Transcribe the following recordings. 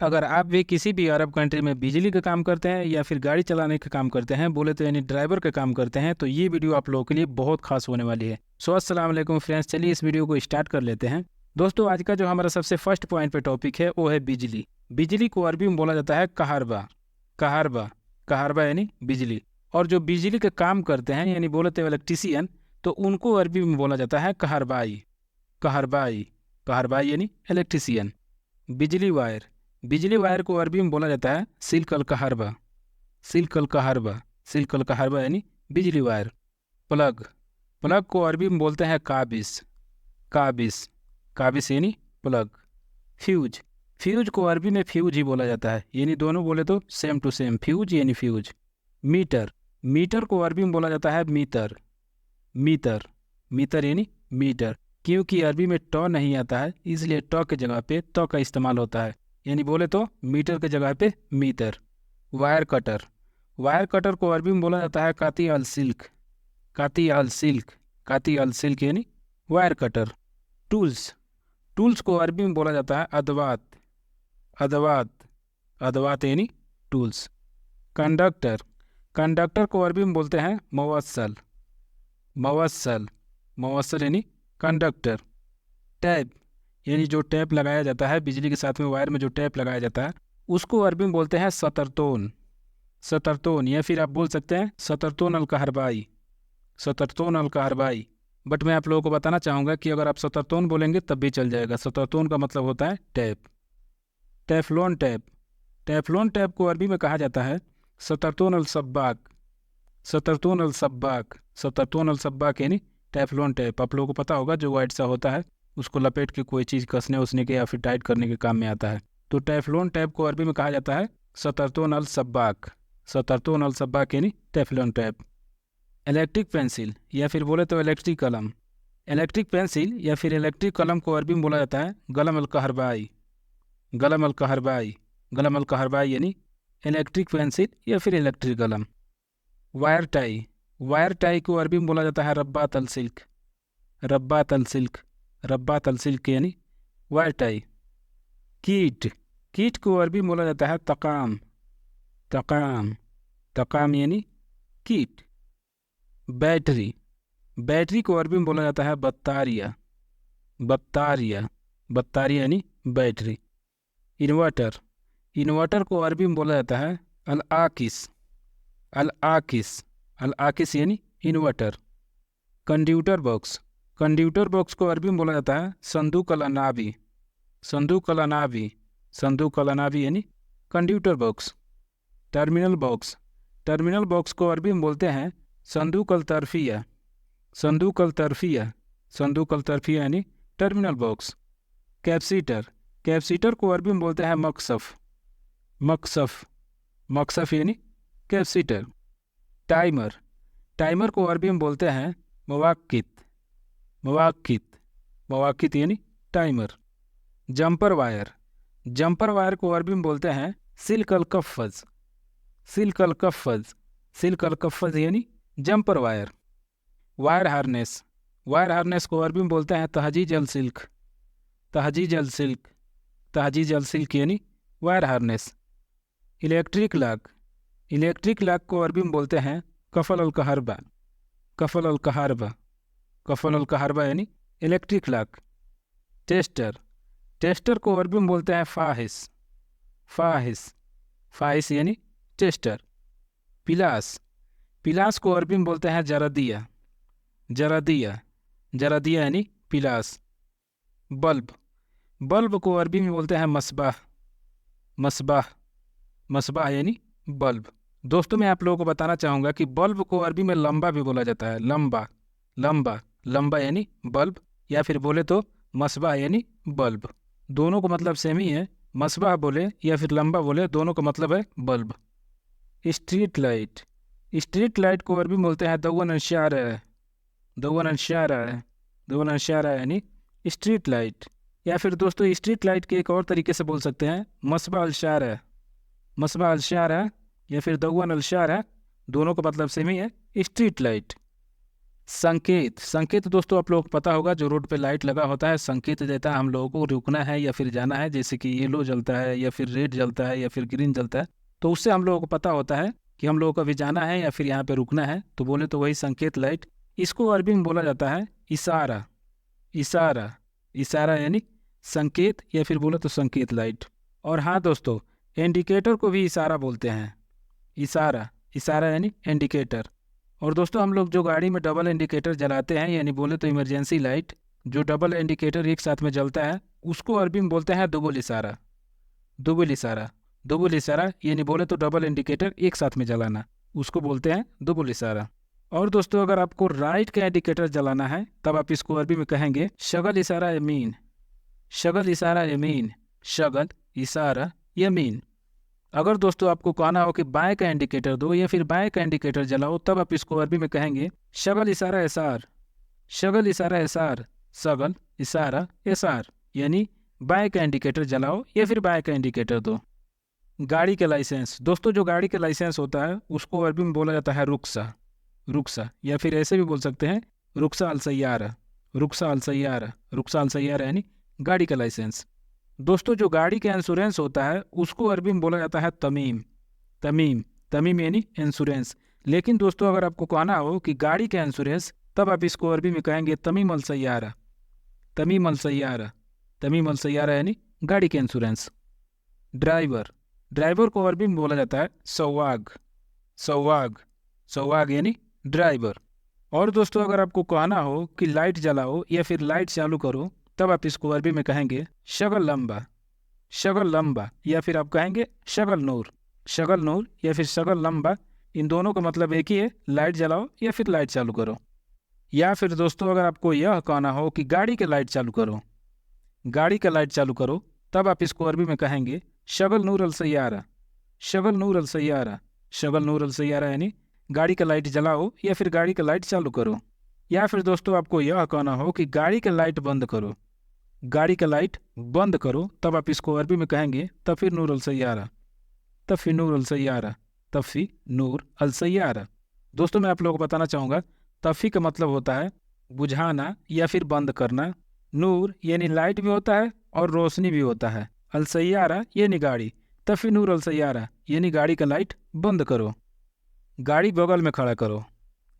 अगर आप भी किसी भी अरब कंट्री में बिजली का काम करते हैं या फिर गाड़ी चलाने का काम करते हैं, बोले तो यानी ड्राइवर का काम करते हैं, तो ये वीडियो आप लोगों के लिए बहुत खास होने वाली है। सो अस्सलाम वालेकुम फ्रेंड्स, चलिए इस वीडियो को स्टार्ट कर लेते हैं। दोस्तों, आज का जो हमारा सबसे फर्स्ट पॉइंट पे टॉपिक है वो है बिजली। बिजली को अरबी में बोला जाता है कहारबा। कहारबा, कहारबा यानी बिजली। और जो बिजली का काम करते हैं यानी बोले तो इलेक्ट्रीशियन, तो उनको अरबी में बोला जाता है कहारबाई। कहारबाई, कहारबाई यानी इलेक्ट्रीशियन। बिजली वायर, बिजली वायर को अरबी में बोला जाता है सिल्क अल कहारबा। सिल्क अल कहारबा, सिल्क अल कहारबा यानी बिजली वायर। प्लग, प्लग को अरबी में बोलते हैं काबिस। काबिस, काबिस यानी प्लग। फ्यूज, फ्यूज को अरबी में फ्यूज ही बोला जाता है, यानी दोनों बोले तो सेम टू सेम, फ्यूज यानी फ्यूज। मीटर, मीटर को अरबी में बोला जाता है मीटर। मीटर, मीटर यानी मीटर। क्योंकि अरबी में टॉ नहीं आता है, इसलिए टॉ के जगह पे तो का इस्तेमाल होता है, यानी बोले तो मीटर के जगह पे metre. Wire cutter, wire cutter को अरबी में बोला जाता है काती अल सिल्क। काती अल सिल्क, काती अल सिल्क यानी वायर कटर। टूल्स, टूल्स को अरबी में बोला जाता है अदवात। अदवात, अदवात यानी टूल्स। कंडक्टर, कंडक्टर को अरबी में बोलते हैं मवस्सल। मवस्सल, मवस्सल यानी कंडक्टर। टैप, यानी जो टैप लगाया जाता है बिजली के साथ में, वायर में जो टैप लगाया जाता है, उसको अरबी में बोलते हैं सतरतोन। सतरतोन, या फिर आप बोल सकते हैं सतरतोन अल कहरबाई। सतरतोन अल कहरबाई। बट मैं आप लोगों को बताना चाहूँगा कि अगर आप सतरतोन बोलेंगे तब भी चल जाएगा। सतरतोन का मतलब होता है tap. Teflon tap, Teflon tap को अरबी में कहा जाता है सतरतोन अल सब्बाक। सतरतोन अल सब्बाक, सतरतोन अल सब्बाक यानी टेफलॉन टैप। आप लोगों को पता होगा जो वाइट सा होता है, उसको लपेट के कोई चीज़ कसने उसने के या फिर टाइट करने के काम में आता है। तो टेफलॉन टैप को अरबी में कहा जाता है सतरतोन अल सब्बाक। सतरतोन अल सब्बाक यानी टेफलॉन टैप। इलेक्ट्रिक पेंसिल या फिर बोले तो इलेक्ट्रिक कलम। इलेक्ट्रिक पेंसिल या फिर इलेक्ट्रिक कलम को अरबी में बोला जाता है गलम अल कहरबाई। गलम अल कहरबाई, गलम अल कहरबाई यानी इलेक्ट्रिक पेंसिल या फिर इलेक्ट्रिक कलम। वायर टाई, वायर टाई को अरबी में बोला जाता है रब्बात अल सिल्क। रब्बात अल सिल्क, रब्बात अल सिल्क यानी वायर टाई। कीट, कीट को अरबी में बोला जाता है तकाम। तकाम, तकाम यानी कीट। बैटरी, बैटरी को अरबी में बोला जाता है बत्तारिया। बत्तारिया, बत्तारिया यानी बैटरी। इन्वर्टर, इन्वर्टर को अरबी में बोला जाता है अल आकिस। अल आकिस, अल आकिस यानी इन्वर्टर। कंड्यूटर बॉक्स, कंड्यूटर बॉक्स को अरबी में बोला जाता है संदूक अल अनाबी। संदूक अल अनाबी, संदूक अल अनाबी यानी conductor box. Terminal box, terminal box को अरबी में बोलते हैं संदूक अल तरफिया। संदूक अल तरफिया, संदूक अल तरफिया यानी टर्मिनल बॉक्स। कैपेसिटर, कैपेसिटर को अरबी में बोलते हैं मकसफ। मकसफ, मकसफ यानी कैपेसिटर। टाइमर, टाइमर को अरबी में बोलते हैं मवाक्कित। मवाक्कित, मवाक्कित यानी timer. Jumper wire, jumper wire को अरबी में बोलते हैं सिल्क अल कफ़ज़। सिल्क अल कफ़ज़, सिल्क अल कफ़ज़ यानी jumper wire. Wire harness, wire harness को अरबी में बोलते हैं तहजीज अल सिल्क। तहजीज अल सिल्क, तहजीज अल सिल्क यानी wire harness. Electric lock, electric lock को अरबी में बोलते हैं कफल अल कहरबा। कफल अल कहरबा, कफल अल कहरबा यानी इलेक्ट्रिक लॉक। टेस्टर, टेस्टर को अरबी में बोलते हैं फाहिस। फाहिस, फाहिस यानी टेस्टर। पिलास, पिलास को अरबी में बोलते हैं जरदिया। जरदिया, जरदिया यानी पिलास। बल्ब, बल्ब को अरबी में बोलते हैं मसबाह। मसबाह, मसबाह यानी बल्ब। दोस्तों, मैं आप लोगों को बताना चाहूँगा कि बल्ब को अरबी में लंबा भी बोला जाता है। लंबा, लंबा, लंबा यानी बल्ब, या फिर बोले तो मसबाह यानी बल्ब। दोनों का मतलब सेम ही है। मसबाह बोले या फिर लंबा बोले, दोनों का मतलब है bulb. Street light, street light को अरबी में बोलते हैं दवन अंशारा। दवन अंशारा, दवन अंशारा यानी स्ट्रीट लाइट। या फिर दोस्तों, स्ट्रीट लाइट के एक और तरीके से बोल सकते हैं मसबा अल शारा। मसबा अल शारा या फिर दवन अल शारा, दोनों का मतलब सेम ही है, स्ट्रीट लाइट। संकेत, संकेत दोस्तों आप लोगों को पता होगा, जो रोड पे लाइट लगा होता है संकेत देता है हम लोगों को रुकना है या फिर जाना है, जैसे कि येलो जलता है या फिर रेड जलता है या फिर ग्रीन जलता है, तो उससे हम लोगों को पता होता है कि हम लोगों को अभी जाना है या फिर यहाँ पे रुकना है। तो बोले तो वही संकेत लाइट। इसको अरबी में बोला जाता है इशारा। इशारा, इशारा यानी संकेत या फिर बोले तो संकेत लाइट। और हाँ दोस्तों, इंडिकेटर को भी इशारा बोलते हैं। इशारा, इशारा यानी इंडिकेटर। और दोस्तों हम लोग जो गाड़ी में डबल इंडिकेटर जलाते हैं, यानी बोले तो इमरजेंसी लाइट, जो डबल इंडिकेटर एक साथ में जलता है, उसको अरबी में बोलते हैं दुबुल इशारा। दुबुल इशारा, दुबुल इशारा यानी बोले तो डबल इंडिकेटर एक साथ में जलाना, उसको बोलते हैं दुबुल इशारा। और दोस्तों अगर आपको राइट का इंडिकेटर जलाना है तब आप इसको अरबी में कहेंगे शगल इशारा यमीन। शगल इशारा यमीन, शगल इशारा यमीन। अगर दोस्तों आपको कहना हो कि बाएं का इंडिकेटर दो या फिर बाएं का इंडिकेटर जलाओ, तब आप इसको अरबी में कहेंगे शगल इशारा एसार। शगल इशारा एसार, शगल इशारा एसार, यानी बाएं का इंडिकेटर जलाओ या फिर बाएं का इंडिकेटर दो। गाड़ी का लाइसेंस, दोस्तों जो गाड़ी का लाइसेंस होता है उसको अरबी में बोला जाता है रुक्सा। रुक्सा, या फिर ऐसे भी बोल सकते हैं रुक्सा अल सैयारा। रुक्सा अल सैयारा, रुक्सा अल सैयारा यानी गाड़ी का लाइसेंस। दोस्तों जो गाड़ी का इंश्योरेंस होता है उसको अरबी में बोला जाता है तमीम। तमीम, तमीम यानी इंश्योरेंस। लेकिन दोस्तों अगर आपको कहना हो कि गाड़ी का इंश्योरेंस, तब आप इसको अरबी में कहेंगे तमीम अल सैयारा। तमीम अल सैयारा, तमीम अल सैयारा यानी गाड़ी का इंश्योरेंस। ड्राइवर, ड्राइवर को अरबी में बोला जाता है सवाग। सवाग, सवाग यानी ड्राइवर। और दोस्तों अगर आपको कहना हो कि लाइट जलाओ या फिर लाइट चालू करो, तब आप इसको अरबी में कहेंगे शगल लंबा। शगल लंबा, या फिर आप कहेंगे शगल नूर। शगल नूर या फिर शगल लंबा, इन दोनों का मतलब एक ही है, लाइट जलाओ या फिर लाइट चालू करो। या फिर दोस्तों अगर आपको यह कहना हो कि गाड़ी का लाइट चालू करो, गाड़ी का लाइट चालू करो, तब आप इसको अरबी में कहेंगे शगल नूर अल सैयारा। शगल नूर अल सैयारा, शगल नूर अल सैयारा यानी गाड़ी का लाइट जलाओ या फिर गाड़ी का लाइट चालू करो। या फिर दोस्तों आपको यह कहना हो कि गाड़ी का लाइट बंद करो, गाड़ी का लाइट बंद करो, तब आप इसको अरबी में कहेंगे तफी नूर अल सैयारा। तफी नूर अल सैयारा, तफी नूर अल सैयारा। दोस्तों मैं आप लोगों को बताना चाहूँगा, तफी का मतलब होता है बुझाना या फिर बंद करना। नूर यानी लाइट भी होता है और रोशनी भी होता है। अल सैयारा यानी गाड़ी। तफी नूर अल सैयारा यानी गाड़ी का लाइट बंद करो। गाड़ी बगल में खड़ा करो,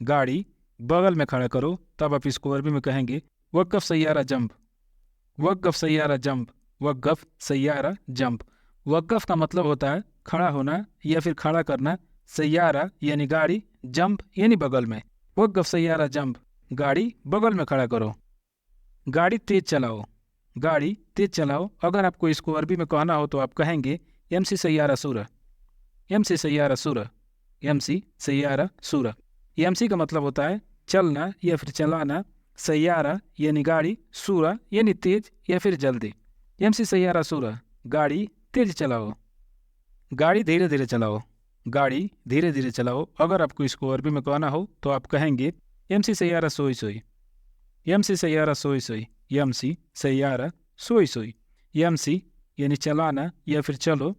गाड़ी बगल में खड़ा करो, तब आप इसको अरबी में कहेंगे वक़्फ़ सैयारा जंप। वक़्फ़ सैयारा जंप, वक़्फ़ सैयारा जंप। वक़्फ़ का मतलब होता है खड़ा होना या फिर खड़ा करना। सैयारा यानी गाड़ी, जंप यानी बगल में। वक़्फ़ सैयारा जंप, गाड़ी बगल में खड़ा करो। गाड़ी तेज चलाओ, गाड़ी तेज चलाओ। अगर आपको इसको अरबी में कहना हो तो आप कहेंगे एमसी सैयारा सूरा। एमसी सैयारा सूरा, एमसी सैयारा सूरा। एमसी का मतलब होता है चलना या फिर चलाना। सैयारा यानी गाड़ी, सूरा यानी तेज या फिर जल्दी। एमसी सैयारा सूरा, गाड़ी तेज चलाओ। गाड़ी धीरे धीरे चलाओ, गाड़ी धीरे धीरे चलाओ। अगर आपको इसको अरबी में कहना हो तो आप कहेंगे एमसी सैयारा सोई सोई। एमसी सैयारा सोई सोई, एमसी सैयारा सोई सोई। एमसी यानी चलाना या फिर चलो,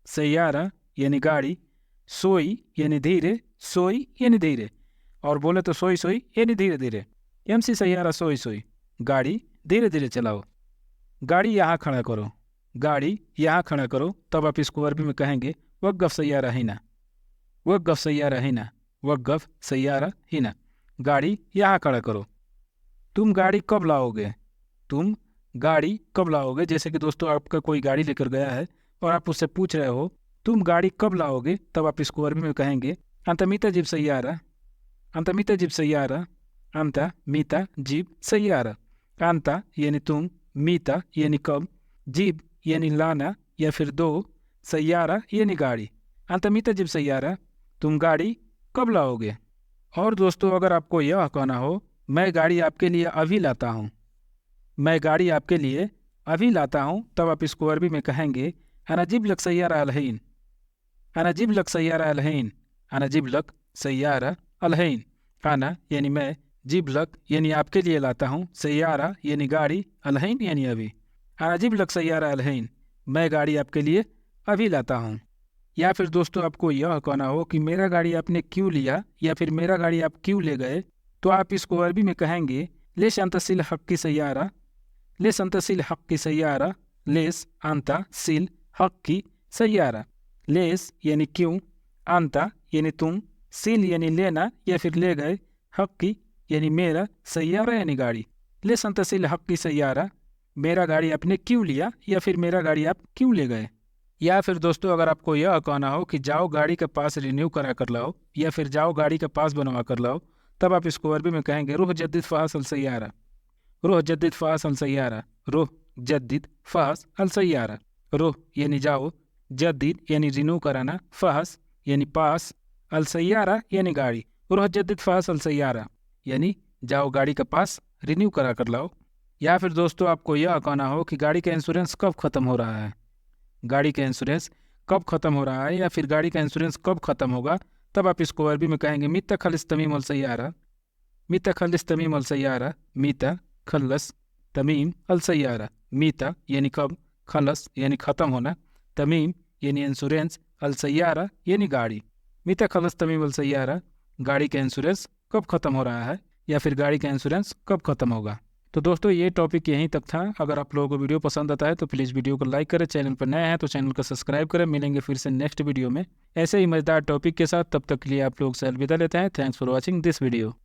सैयारा यानी गाड़ी, सोई यानी धीरे, सोई यानी धीरे, और बोले तो सोई सोई यानी धीरे धीरे। एमसी सैयारा सोई सोई, गाड़ी धीरे धीरे चलाओ। गाड़ी यहाँ खड़ा करो, गाड़ी यहाँ खड़ा करो, तब आप इसको अरबी में कहेंगे वक़्फ़ सैयारा हिना। वक़्फ़ सैयारा हिना, वक़्फ़ सैयारा हिना, गाड़ी यहाँ खड़ा करो। तुम गाड़ी कब लाओगे, तुम गाड़ी कब लाओगे। जैसे कि दोस्तों आपका कोई गाड़ी लेकर गया है और आप उससे पूछ रहे हो तुम गाड़ी कब लाओगे, तब आप इसको अरबी में कहेंगे अंतमीता जिब सैयारा। अंतमीता जिब सैयारा, अंता मीता जीब सैयारा। अंता यानी तुम, मीता यानी कब, जीब यानी लाना या फिर दो, सैयारा यानी गाड़ी। अंतमीता जिब सैयारा, तुम गाड़ी कब लाओगे। और दोस्तों अगर आपको यह कहना हो मैं गाड़ी आपके लिए अभी लाता हूँ, मैं गाड़ी आपके लिए अभी लाता हूँ, तब आप इसको अरबी में कहेंगे अनाजिब luck Saiyaara अलहीन। अनाजिब luck Saiyaara अलहीन, अनाजिब luck Saiyaara अलहीन। आना यानी मैं, जिब लक यानी आपके लिए लाता हूँ, सैयारा यानी गाड़ी, अलहीन यानी अभी। अनाजिब लक सैयारा अलहीन, मैं गाड़ी आपके लिए अभी लाता हूँ। या फिर दोस्तों आपको यह कहना हो कि मेरा गाड़ी आपने क्यों लिया या फिर मेरा गाड़ी आप क्यों ले गए, तो आप इसको अरबी में कहेंगे लेश अंत सिल हक की सैयारा, लेस अंत सिल हक की सैयारा, लेस अंता सिल हक की सैयारा। लेस यानी क्यों, अंता यानी तुम, सिल यानी लेना या फिर ले गए, हक की यानी मेरा, सैयारा यानी गाड़ी। लेस अंत सिल हक की सैयारा, मेरा गाड़ी आपने क्यों लिया या फिर मेरा गाड़ी आप क्यों ले गए। या फिर दोस्तों अगर आपको यह कहना हो कि जाओ गाड़ी का पास रिन्यू करा कर लाओ या फिर जाओ गाड़ी का पास बनवा कर लाओ, तब आप इसको अरबी में कहेंगे रूह जद्दिद फ़ास अल सैयारा, रूह जद्दिद फ़ास अल सैयारा, रूह जद्दिद फ़ास अल सैयारा। रूह यानी जाओ, जद्दिद यानी रिन्यू कराना, फ़ास यानी पास, अल सैयारा यानी गाड़ी। रूह जद्दिद फ़ास अल सैयारा यानी जाओ गाड़ी का पास रिन्यू करा कर लाओ। या फिर दोस्तों आपको यह कहना हो कि गाड़ी का इंश्योरेंस कब ख़त्म हो रहा है, गाड़ी का इंश्योरेंस कब ख़त्म हो रहा है या फिर गाड़ी का इंश्योरेंस कब ख़त्म होगा, तब आप इसको अरबी में कहेंगे मीता खलिस तमीम अल सैयारा, मीता खलिस तमीम अल सैयारा। मीता खलस तमीम अल सैयारा, मीता यानी कब, खलस यानी ख़त्म होना, तमीम यानी इंश्योरेंस, अल सैयारा यानी गाड़ी। मीता खलस तमीम अल सैयारा, गाड़ी का इंश्योरेंस कब ख़त्म हो रहा है या फिर गाड़ी का इंश्योरेंस कब ख़त्म होगा। तो दोस्तों ये टॉपिक यहीं तक था। अगर आप लोगों को वीडियो पसंद आता है तो प्लीज़ वीडियो को लाइक करें, चैनल पर नए हैं तो चैनल को सब्सक्राइब करें। मिलेंगे फिर से नेक्स्ट वीडियो में ऐसे ही मज़ेदार टॉपिक के साथ। तब तक के लिए आप लोग से अलविदा लेते हैं। Thanks for watching this video.